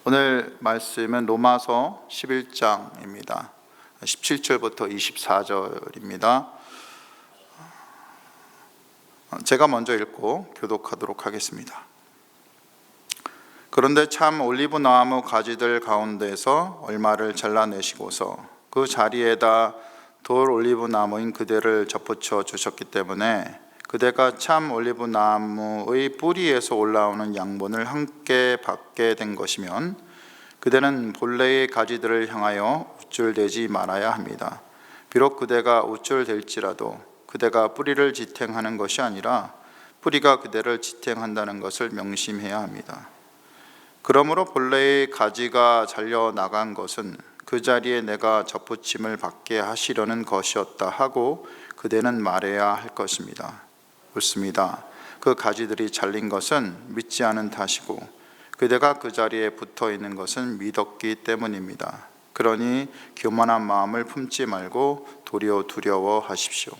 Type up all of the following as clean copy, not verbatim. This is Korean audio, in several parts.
오늘 말씀은 로마서 11장입니다. 17절부터 24절입니다. 제가 먼저 읽고 교독하도록 하겠습니다. 그런데 참 올리브 나무 가지들 가운데서 얼마를 잘라내시고서 그 자리에다 돌 올리브 나무인 그대를 접붙여 주셨기 때문에 그대가 참 올리브 나무의 뿌리에서 올라오는 양분을 함께 받게 된 것이면 그대는 본래의 가지들을 향하여 우쭐대지 말아야 합니다. 비록 그대가 우쭐댈지라도 그대가 뿌리를 지탱하는 것이 아니라 뿌리가 그대를 지탱한다는 것을 명심해야 합니다. 그러므로 본래의 가지가 잘려나간 것은 그 자리에 내가 접붙임을 받게 하시려는 것이었다 하고 그대는 말해야 할 것입니다. 옳습니다. 그 가지들이 잘린 것은 믿지 않은 탓이고 그대가 그 자리에 붙어 있는 것은 믿었기 때문입니다. 그러니 교만한 마음을 품지 말고 도리어 두려워하십시오.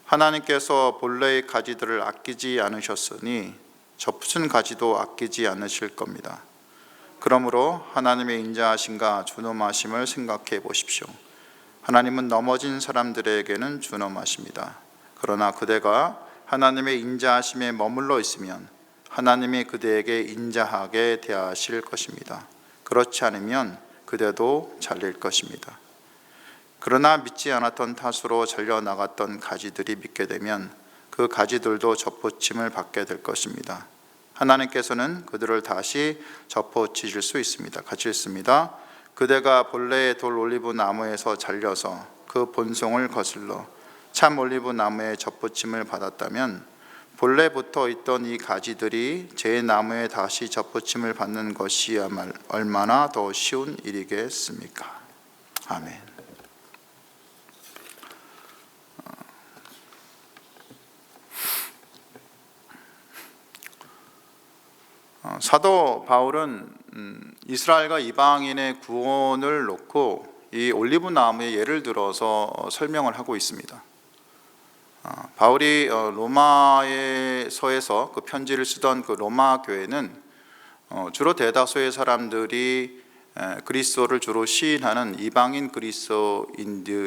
하나님께서 본래의 가지들을 아끼지 않으셨으니 접붙은 가지도 아끼지 않으실 겁니다. 그러므로 하나님의 인자하심과 준엄하심을 생각해 보십시오. 하나님은 넘어진 사람들에게는 준엄하십니다. 그러나 그대가 하나님의 인자하심에 머물러 있으면 하나님이 그대에게 인자하게 대하실 것입니다. 그렇지 않으면 그대도 잘릴 것입니다. 그러나 믿지 않았던 탓으로 잘려나갔던 가지들이 믿게 되면 그 가지들도 접붙임을 받게 될 것입니다. 하나님께서는 그들을 다시 접붙이실 수 있습니다. 같이 읽습니다. 그대가 본래의 돌 올리브 나무에서 잘려서 그 본송을 거슬러 참 올리브 나무에 접붙임을 받았다면 본래부터 있던 이 가지들이 제 나무에 다시 접붙임을 받는 것이 얼마나 더 쉬운 일이겠습니까? 아멘. 사도 바울은 이스라엘과 이방인의 구원을 놓고 이 올리브 나무의 예를 들어서 설명을 하고 있습니다. 바울이 로마서에서 그 편지를 쓰던 그 로마 교회는 주로 대다수의 사람들이 그리스도를 주로 시인하는 이방인 그리스도인들이었고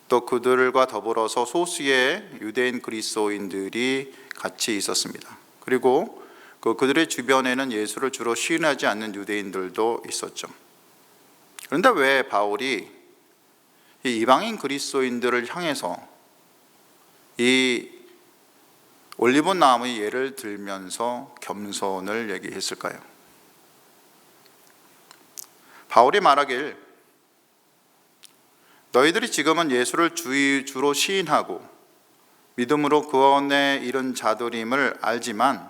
또 그들과 더불어서 소수의 유대인 그리스도인들이 같이 있었습니다. 그리고 그들의 주변에는 예수를 주로 시인하지 않는 유대인들도 있었죠. 그런데 왜 바울이 이 이방인 그리스도인들을 향해서 이 올리브 나무의 예를 들면서 겸손을 얘기했을까요? 바울이 말하길 너희들이 지금은 예수를 주로 시인하고 믿음으로 구원에 이른 자들임을 알지만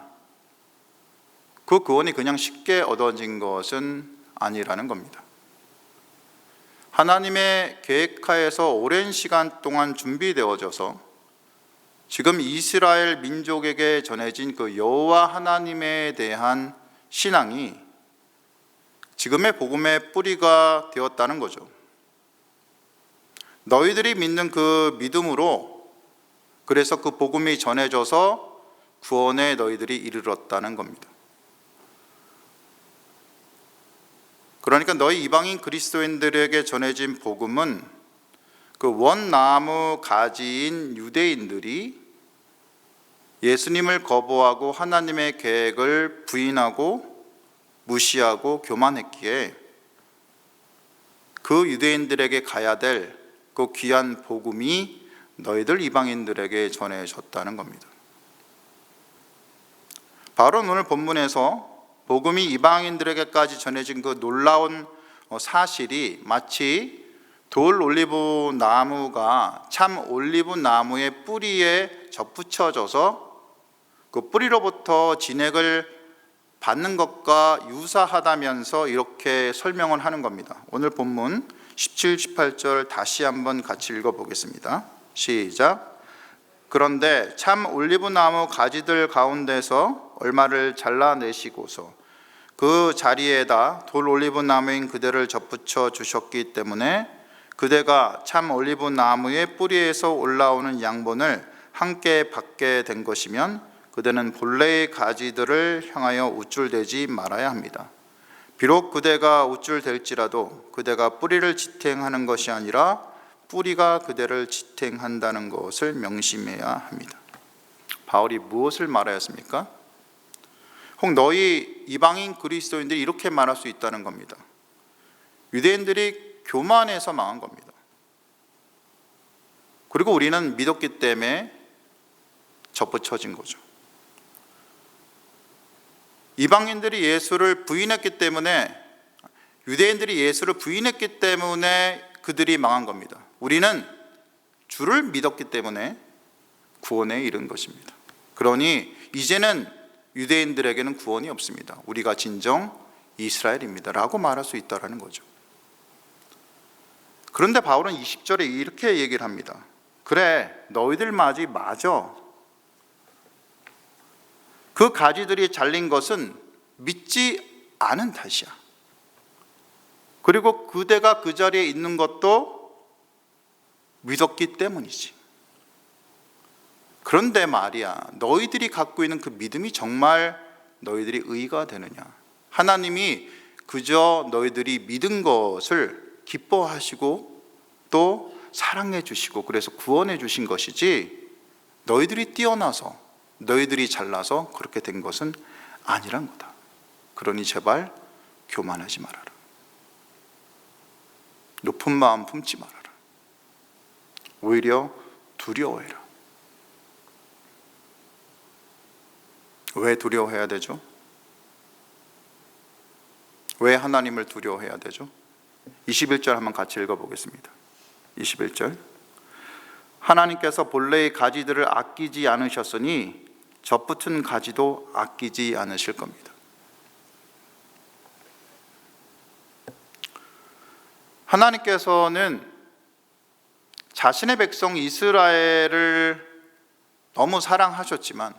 그 구원이 그냥 쉽게 얻어진 것은 아니라는 겁니다. 하나님의 계획하에서 오랜 시간 동안 준비되어져서 지금 이스라엘 민족에게 전해진 그 여호와 하나님에 대한 신앙이 지금의 복음의 뿌리가 되었다는 거죠. 너희들이 믿는 그 믿음으로 그래서 그 복음이 전해져서 구원에 너희들이 이르렀다는 겁니다. 그러니까 너희 이방인 그리스도인들에게 전해진 복음은 그 원나무 가지인 유대인들이 예수님을 거부하고 하나님의 계획을 부인하고 무시하고 교만했기에 그 유대인들에게 가야 될 그 귀한 복음이 너희들 이방인들에게 전해졌다는 겁니다. 바로 오늘 본문에서 복음이 이방인들에게까지 전해진 그 놀라운 사실이 마치 돌 올리브 나무가 참 올리브 나무의 뿌리에 접붙여져서 그 뿌리로부터 진액을 받는 것과 유사하다면서 이렇게 설명을 하는 겁니다. 오늘 본문 17, 18절 다시 한번 같이 읽어보겠습니다. 시작. 그런데 참 올리브 나무 가지들 가운데서 얼마를 잘라내시고서 그 자리에다 돌 올리브 나무인 그대를 접붙여 주셨기 때문에 그대가 참 올리브 나무의 뿌리에서 올라오는 양분을 함께 받게 된 것이면 그대는 본래의 가지들을 향하여 우쭐대지 말아야 합니다. 비록 그대가 우쭐댈지라도 그대가 뿌리를 지탱하는 것이 아니라 뿌리가 그대를 지탱한다는 것을 명심해야 합니다. 바울이 무엇을 말하였습니까? 혹 너희 이방인 그리스도인들이 이렇게 말할 수 있다는 겁니다. 유대인들이 교만해서 망한 겁니다. 그리고 우리는 믿었기 때문에 접붙여진 거죠. 이방인들이 예수를 부인했기 때문에, 유대인들이 예수를 부인했기 때문에 그들이 망한 겁니다. 우리는 주를 믿었기 때문에 구원에 이른 것입니다. 그러니 이제는 유대인들에게는 구원이 없습니다. 우리가 진정 이스라엘입니다 라고 말할 수 있다는 거죠. 그런데 바울은 20절에 이렇게 얘기를 합니다. 그래, 너희들 말이 맞아. 그 가지들이 잘린 것은 믿지 않은 탓이야. 그리고 그대가 그 자리에 있는 것도 믿었기 때문이지. 그런데 말이야, 너희들이 갖고 있는 그 믿음이 정말 너희들이 의가 되느냐? 하나님이 그저 너희들이 믿은 것을 기뻐하시고 또 사랑해 주시고 그래서 구원해 주신 것이지, 너희들이 뛰어나서 너희들이 잘나서 그렇게 된 것은 아니란 거다. 그러니 제발 교만하지 말아라. 높은 마음 품지 말아라. 오히려 두려워해라. 왜 두려워해야 되죠? 왜 하나님을 두려워해야 되죠? 21절 한번 같이 읽어보겠습니다. 21절. 하나님께서 본래의 가지들을 아끼지 않으셨으니 젖붙은 가지도 아끼지 않으실 겁니다. 하나님께서는 자신의 백성 이스라엘을 너무 사랑하셨지만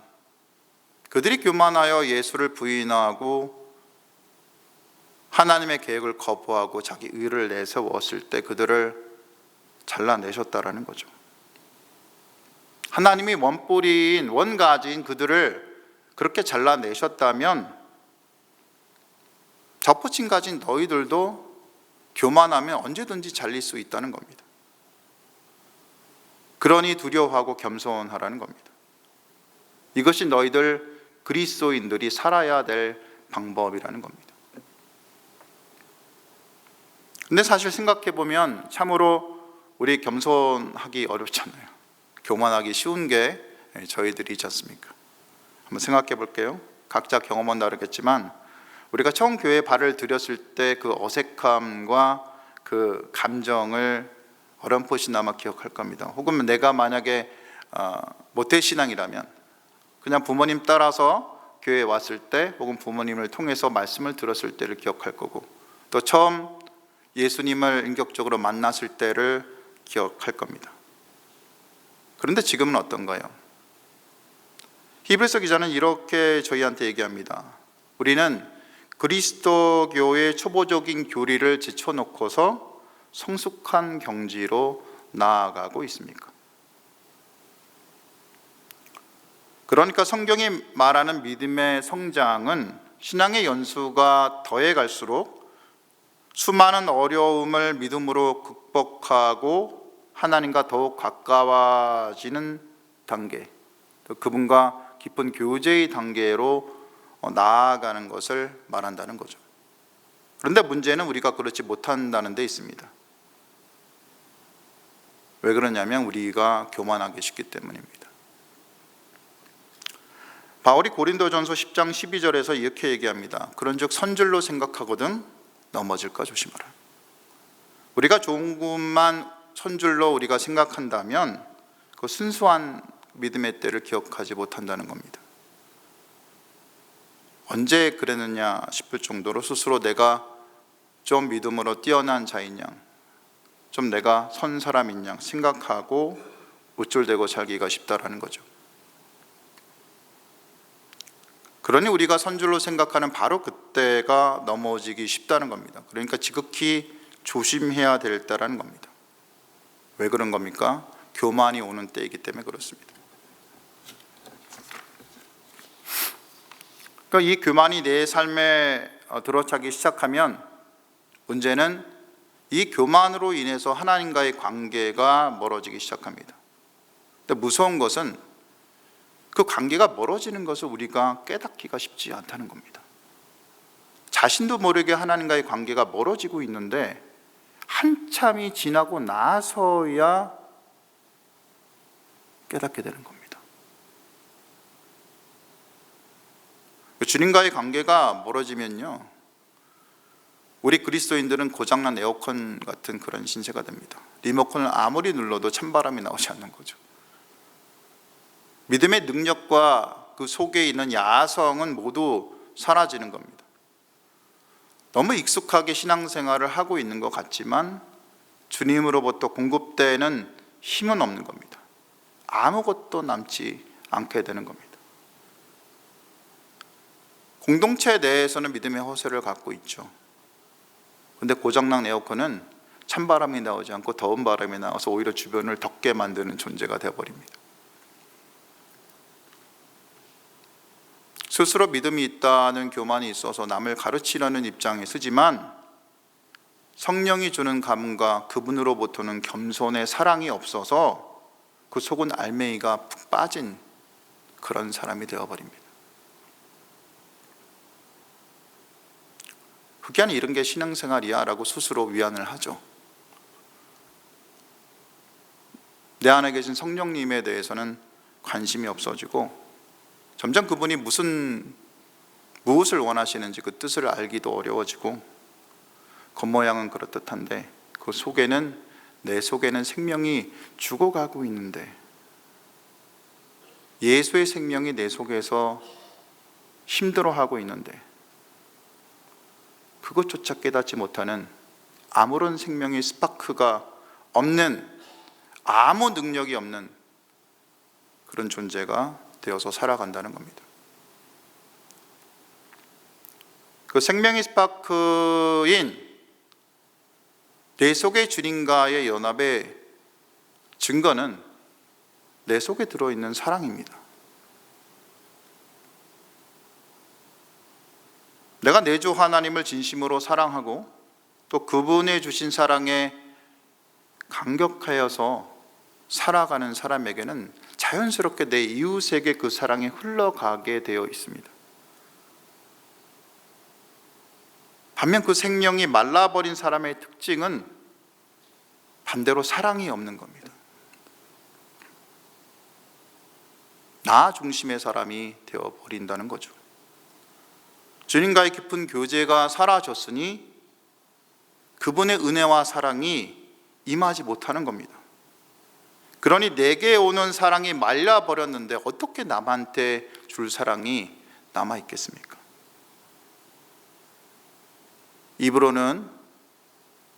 그들이 교만하여 예수를 부인하고 하나님의 계획을 거부하고 자기 의를 내세웠을 때 그들을 잘라내셨다라는 거죠. 하나님이 원뿌리인 원가지인 그들을 그렇게 잘라내셨다면 젖붙인 가진 너희들도 교만하면 언제든지 잘릴 수 있다는 겁니다. 그러니 두려워하고 겸손하라는 겁니다. 이것이 너희들 그리스도인들이 살아야 될 방법이라는 겁니다. 근데 사실 생각해 보면 참으로 우리 겸손하기 어렵잖아요. 교만하기 쉬운 게 저희들이지 않습니까? 한번 생각해 볼게요. 각자 경험은 다르겠지만 우리가 처음 교회에 발을 들였을 때 그 어색함과 그 감정을 어렴풋이나마 기억할 겁니다. 혹은 내가 만약에 모태신앙이라면 그냥 부모님 따라서 교회에 왔을 때 혹은 부모님을 통해서 말씀을 들었을 때를 기억할 거고, 또 처음 예수님을 인격적으로 만났을 때를 기억할 겁니다. 그런데 지금은 어떤가요? 히브리서 기자는 이렇게 저희한테 얘기합니다. 우리는 그리스도교의 초보적인 교리를 제쳐놓고서 성숙한 경지로 나아가고 있습니까? 그러니까 성경이 말하는 믿음의 성장은 신앙의 연수가 더해 갈수록 수많은 어려움을 믿음으로 극복하고 하나님과 더욱 가까워지는 단계, 그분과 깊은 교제의 단계로 나아가는 것을 말한다는 거죠. 그런데 문제는 우리가 그렇지 못한다는 데 있습니다. 왜 그러냐면 우리가 교만하기 쉽기 때문입니다. 바울이 고린도전서 10장 12절에서 이렇게 얘기합니다. 그런즉 선줄로 생각하거든 넘어질까 조심하라. 우리가 조금만 선줄로 우리가 생각한다면 그 순수한 믿음의 때를 기억하지 못한다는 겁니다. 언제 그랬느냐 싶을 정도로 스스로 내가 좀 믿음으로 뛰어난 자인 양, 좀 내가 선 사람인 양 생각하고 우쭐대고 살기가 쉽다라는 거죠. 그러니 우리가 선줄로 생각하는 바로 그때가 넘어지기 쉽다는 겁니다. 그러니까 지극히 조심해야 될 때라는 겁니다. 왜 그런 겁니까? 교만이 오는 때이기 때문에 그렇습니다. 그러니까 이 교만이 내 삶에 들어차기 시작하면 문제는 이 교만으로 인해서 하나님과의 관계가 멀어지기 시작합니다. 근데 무서운 것은 그 관계가 멀어지는 것을 우리가 깨닫기가 쉽지 않다는 겁니다. 자신도 모르게 하나님과의 관계가 멀어지고 있는데 한참이 지나고 나서야 깨닫게 되는 겁니다. 주님과의 관계가 멀어지면요, 우리 그리스도인들은 고장난 에어컨 같은 그런 신세가 됩니다. 리모컨을 아무리 눌러도 찬바람이 나오지 않는 거죠. 믿음의 능력과 그 속에 있는 야성은 모두 사라지는 겁니다. 너무 익숙하게 신앙생활을 하고 있는 것 같지만 주님으로부터 공급되는 힘은 없는 겁니다. 아무것도 남지 않게 되는 겁니다. 공동체 내에서는 믿음의 허세를 갖고 있죠. 근데 고장난 에어컨은 찬바람이 나오지 않고 더운 바람이 나와서 오히려 주변을 덥게 만드는 존재가 되어버립니다. 스스로 믿음이 있다는 교만이 있어서 남을 가르치려는 입장에 쓰지만 성령이 주는 감과 그분으로부터는 겸손의 사랑이 없어서 그 속은 알맹이가 푹 빠진 그런 사람이 되어버립니다. 그게 이런 게 신앙생활이야 라고 스스로 위안을 하죠. 내 안에 계신 성령님에 대해서는 관심이 없어지고 점점 그분이 무엇을 원하시는지 그 뜻을 알기도 어려워지고 겉모양은 그렇듯한데 그 속에는, 내 속에는 생명이 죽어가고 있는데, 예수의 생명이 내 속에서 힘들어하고 있는데 그것조차 깨닫지 못하는 아무런 생명의 스파크가 없는, 아무 능력이 없는 그런 존재가 되어서 살아간다는 겁니다. 그 생명의 스파크인 내 속의 주님과의 연합의 증거는 내 속에 들어있는 사랑입니다. 내가 내 주 하나님을 진심으로 사랑하고 또 그분의 주신 사랑에 감격하여서 살아가는 사람에게는 자연스럽게 내 이웃에게 그 사랑이 흘러가게 되어 있습니다. 반면 그 생명이 말라버린 사람의 특징은 반대로 사랑이 없는 겁니다. 나 중심의 사람이 되어버린다는 거죠. 주님과의 깊은 교제가 사라졌으니 그분의 은혜와 사랑이 임하지 못하는 겁니다. 그러니 내게 오는 사랑이 말라버렸는데 어떻게 남한테 줄 사랑이 남아있겠습니까? 입으로는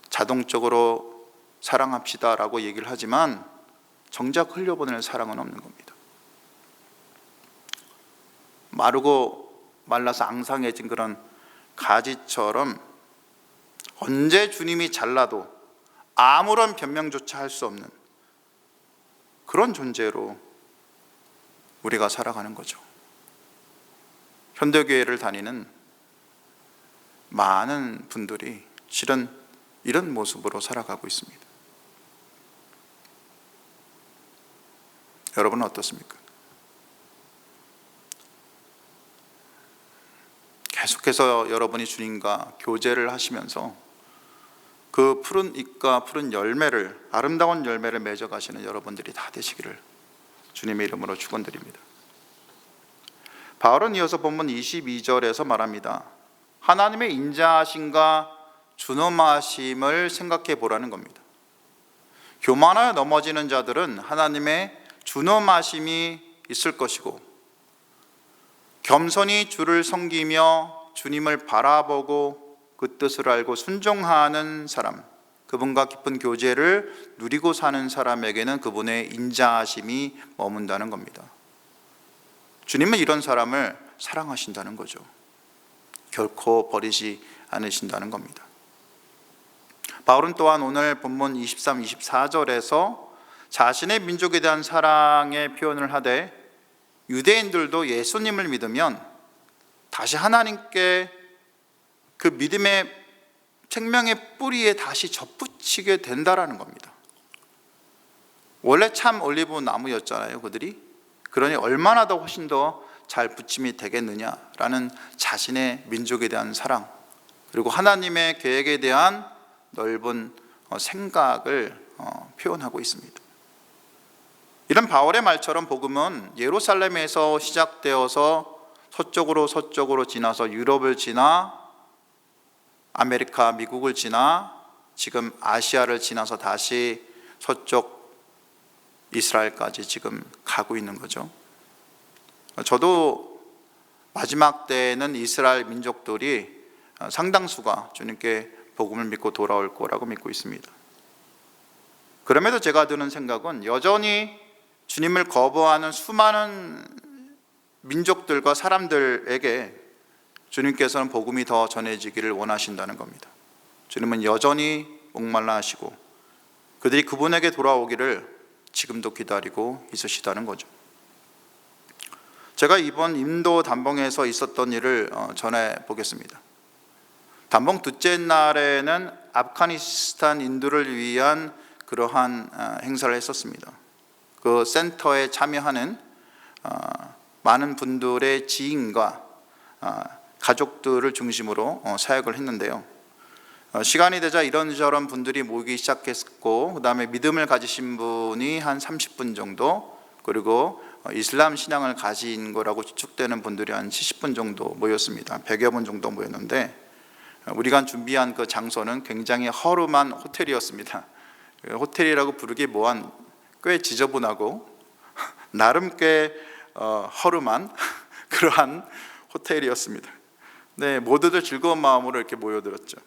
자동적으로 사랑합시다라고 얘기를 하지만 정작 흘려보내는 사랑은 없는 겁니다. 마르고 말라서 앙상해진 그런 가지처럼 언제 주님이 잘라도 아무런 변명조차 할 수 없는 그런 존재로 우리가 살아가는 거죠. 현대교회를 다니는 많은 분들이 실은 이런 모습으로 살아가고 있습니다. 여러분은 어떻습니까? 계속해서 여러분이 주님과 교제를 하시면서 그 푸른 잎과 푸른 열매를, 아름다운 열매를 맺어가시는 여러분들이 다 되시기를 주님의 이름으로 축원드립니다. 바울은 이어서 본문 22절에서 말합니다. 하나님의 인자하심과 준엄하심을 생각해 보라는 겁니다. 교만하여 넘어지는 자들은 하나님의 준엄하심이 있을 것이고, 겸손히 주를 섬기며 주님을 바라보고 그 뜻을 알고 순종하는 사람, 그분과 깊은 교제를 누리고 사는 사람에게는 그분의 인자하심이 머문다는 겁니다. 주님은 이런 사람을 사랑하신다는 거죠. 결코 버리지 않으신다는 겁니다. 바울은 또한 오늘 본문 23, 24절에서 자신의 민족에 대한 사랑의 표현을 하되, 유대인들도 예수님을 믿으면 다시 하나님께 그 믿음의 생명의 뿌리에 다시 접붙이게 된다라는 겁니다. 원래 참 올리브 나무였잖아요, 그들이. 그러니 얼마나 더 훨씬 더 잘 붙임이 되겠느냐라는 자신의 민족에 대한 사랑, 그리고 하나님의 계획에 대한 넓은 생각을 표현하고 있습니다. 이런 바울의 말처럼 복음은 예루살렘에서 시작되어서 서쪽으로 지나서 유럽을 지나 아메리카, 미국을 지나 지금 아시아를 지나서 다시 서쪽 이스라엘까지 지금 가고 있는 거죠. 저도 마지막 때에는 이스라엘 민족들이 상당수가 주님께 복음을 믿고 돌아올 거라고 믿고 있습니다. 그럼에도 제가 드는 생각은 여전히 주님을 거부하는 수많은 민족들과 사람들에게 주님께서는 복음이 더 전해지기를 원하신다는 겁니다. 주님은 여전히 목말라 하시고 그들이 그분에게 돌아오기를 지금도 기다리고 있으시다는 거죠. 제가 이번 인도 단봉에서 있었던 일을 전해 보겠습니다. 단봉 둘째 날에는 아프가니스탄 인도를 위한 그러한 행사를 했었습니다. 그 센터에 참여하는 많은 분들의 지인과 가족들을 중심으로 사역을 했는데요. 시간이 되자 이런저런 분들이 모이기 시작했고, 그 다음에 믿음을 가지신 분이 한 30분 정도, 그리고 이슬람 신앙을 가진 거라고 추측되는 분들이 한 70분 정도 모였습니다. 100여 분 정도 모였는데, 우리가 준비한 그 장소는 굉장히 허름한 호텔이었습니다. 호텔이라고 부르기 뭐한 꽤 지저분하고 나름 꽤 허름한 그러한 호텔이었습니다. 네, 모두들 즐거운 마음으로 이렇게 모여들었죠.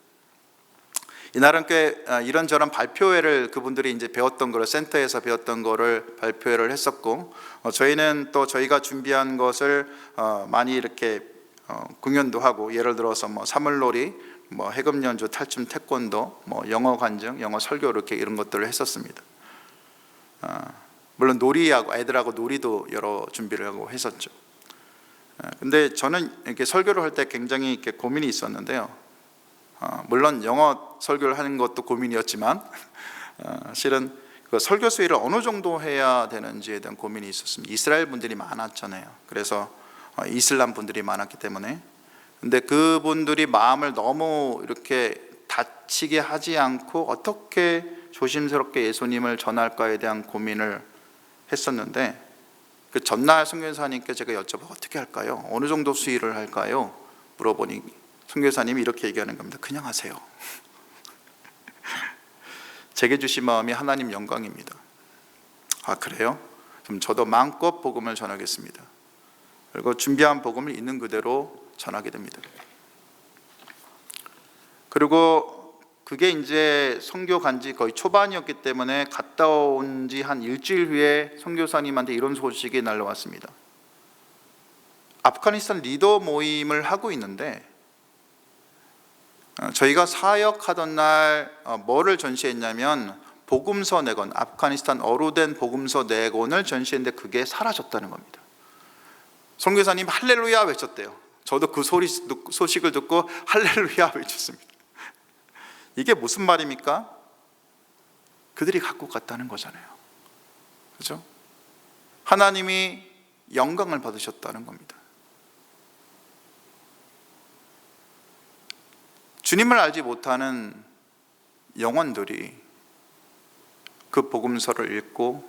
이날은 꽤 이런저런 발표회를 그분들이 이제 배웠던 거를, 센터에서 배웠던 거를 발표회를 했었고, 저희는 또 저희가 준비한 것을 많이 이렇게 공연도 하고, 예를 들어서 뭐 사물놀이, 뭐 해금 연주, 탈춤, 태권도, 뭐 영어 관증, 영어 설교, 이렇게 이런 것들을 했었습니다. 물론 놀이하고 애들하고 놀이도 여러 준비를 하고 했었죠. 근데 저는 이렇게 설교를 할 때 굉장히 이렇게 고민이 있었는데요. 물론 영어 설교를 하는 것도 고민이었지만 실은 그 설교 수위를 어느 정도 해야 되는지에 대한 고민이 있었습니다. 이스라엘 분들이 많았잖아요. 그래서 이슬람 분들이 많았기 때문에. 근데 그분들이 마음을 너무 이렇게 다치게 하지 않고 어떻게 조심스럽게 예수님을 전할까에 대한 고민을 했었는데, 그 전날 선교사님께 제가 여쭤보고 어떻게 할까요? 어느 정도 수위를 할까요? 물어보니 선교사님이 이렇게 얘기하는 겁니다. 그냥 하세요. 제게 주신 마음이 하나님 영광입니다. 아, 그래요? 그럼 저도 마음껏 복음을 전하겠습니다. 그리고 준비한 복음을 있는 그대로 전하게 됩니다. 그리고 그게 이제 선교 간지 거의 초반이었기 때문에 갔다 온 지 한 일주일 후에 선교사님한테 이런 소식이 날라왔습니다. 아프가니스탄 리더 모임을 하고 있는데, 저희가 사역하던 날 뭐를 전시했냐면 복음서 4권, 아프가니스탄 어로된 복음서 4권을 전시했는데 그게 사라졌다는 겁니다. 선교사님 할렐루야 외쳤대요. 저도 그 소식을 듣고 할렐루야 외쳤습니다. 이게 무슨 말입니까? 그들이 갖고 갔다는 거잖아요. 그렇죠? 하나님이 영광을 받으셨다는 겁니다. 주님을 알지 못하는 영혼들이 그 복음서를 읽고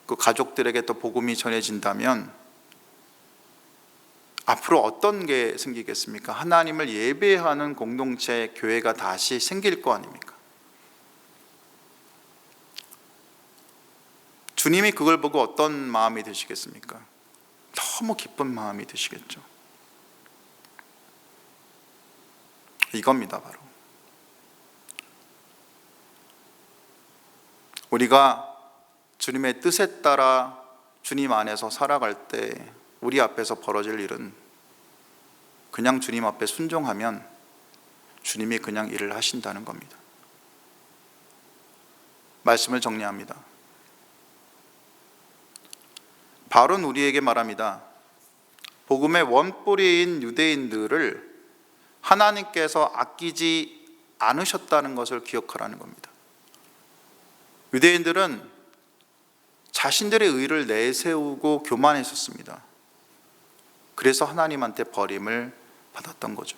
그 가족들에게 또 복음이 전해진다면 앞으로 어떤 게 생기겠습니까? 하나님을 예배하는 공동체, 교회가 다시 생길 거 아닙니까? 주님이 그걸 보고 어떤 마음이 드시겠습니까? 너무 기쁜 마음이 드시겠죠. 이겁니다, 바로. 우리가 주님의 뜻에 따라 주님 안에서 살아갈 때 우리 앞에서 벌어질 일은 그냥 주님 앞에 순종하면 주님이 그냥 일을 하신다는 겁니다. 말씀을 정리합니다. 바울은 우리에게 말합니다. 복음의 원뿌리인 유대인들을 하나님께서 아끼지 않으셨다는 것을 기억하라는 겁니다. 유대인들은 자신들의 의를 내세우고 교만했었습니다. 그래서 하나님한테 버림을 받았던 거죠.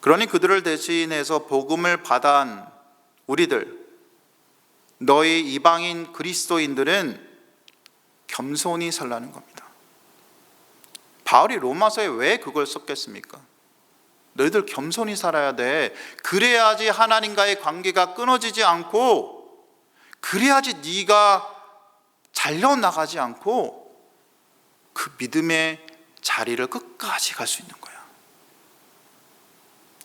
그러니 그들을 대신해서 복음을 받아한 우리들, 너희 이방인 그리스도인들은 겸손히 살라는 겁니다. 바울이 로마서에 왜 그걸 썼겠습니까? 너희들 겸손히 살아야 돼. 그래야지 하나님과의 관계가 끊어지지 않고, 그래야지 네가 잘려나가지 않고 그 믿음의 자리를 끝까지 갈 수 있는 거야.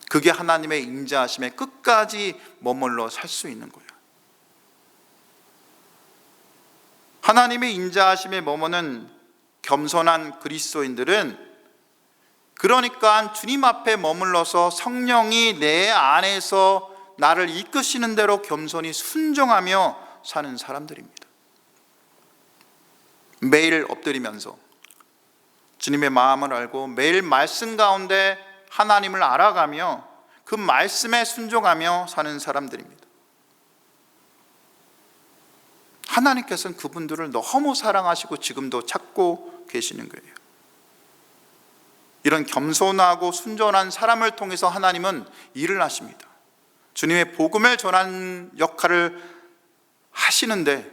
그게 하나님의 인자하심에 끝까지 머물러 살 수 있는 거야. 하나님의 인자하심에 머무는 겸손한 그리스도인들은, 그러니까 주님 앞에 머물러서 성령이 내 안에서 나를 이끄시는 대로 겸손히 순종하며 사는 사람들입니다. 매일 엎드리면서 주님의 마음을 알고 매일 말씀 가운데 하나님을 알아가며 그 말씀에 순종하며 사는 사람들입니다. 하나님께서는 그분들을 너무 사랑하시고 지금도 찾고 계시는 거예요. 이런 겸손하고 순전한 사람을 통해서 하나님은 일을 하십니다. 주님의 복음을 전하는 역할을 하시는데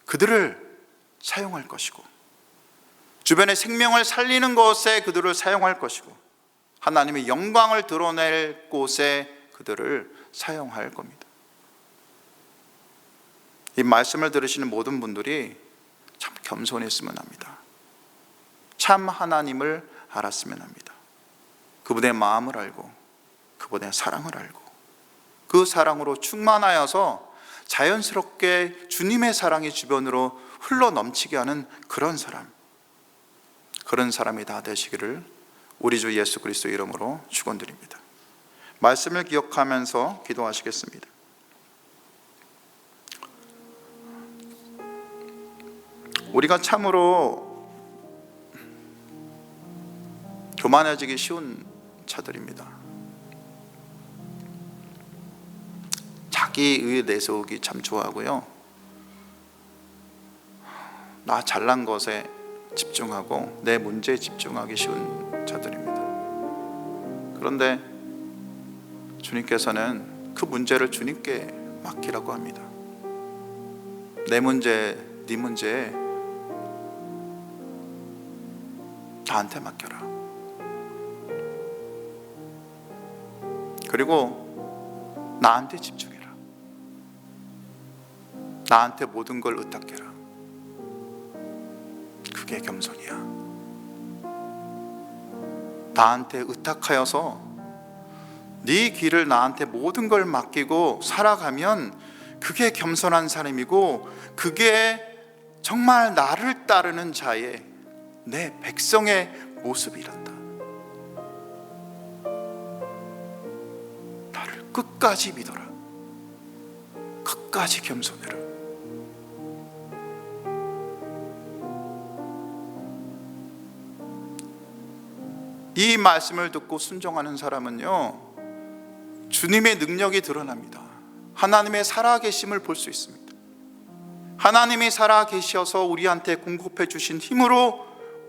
그들을 사용할 것이고, 주변의 생명을 살리는 것에 그들을 사용할 것이고, 하나님의 영광을 드러낼 곳에 그들을 사용할 겁니다. 이 말씀을 들으시는 모든 분들이 참 겸손했으면 합니다. 참 하나님을 알았으면 합니다. 그분의 마음을 알고 그분의 사랑을 알고 그 사랑으로 충만하여서 자연스럽게 주님의 사랑이 주변으로 흘러 넘치게 하는 그런 사람이 다 되시기를 우리 주 예수 그리스도 이름으로 축원드립니다. 말씀을 기억하면서 기도하시겠습니다. 우리가 참으로 교만해지기 쉬운 자들입니다. 자기의 내세우기 참 좋아하고요, 나 잘난 것에 집중하고 내 문제에 집중하기 쉬운 자들입니다. 그런데 주님께서는 그 문제를 주님께 맡기라고 합니다. 내 문제, 네 문제 나한테 맡겨라. 그리고 나한테 집중해라. 나한테 모든 걸 의탁해라. 그게 겸손이야. 나한테 의탁하여서 네 길을 나한테 모든 걸 맡기고 살아가면 그게 겸손한 사람이고, 그게 정말 나를 따르는 자의, 내 백성의 모습이란다. 나를 끝까지 믿어라. 끝까지 겸손해라. 이 말씀을 듣고 순종하는 사람은요, 주님의 능력이 드러납니다. 하나님의 살아계심을 볼 수 있습니다. 하나님이 살아계셔서 우리한테 공급해 주신 힘으로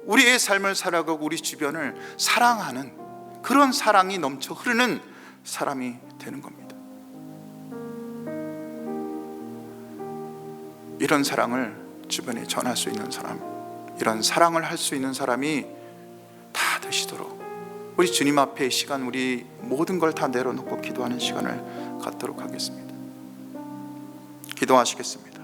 우리의 삶을 살아가고 우리 주변을 사랑하는, 그런 사랑이 넘쳐 흐르는 사람이 되는 겁니다. 이런 사랑을 주변에 전할 수 있는 사람, 이런 사랑을 할 수 있는 사람이 다 되시도록 우리 주님 앞에 이 시간, 우리 모든 걸 다 내려놓고 기도하는 시간을 갖도록 하겠습니다. 기도하시겠습니다.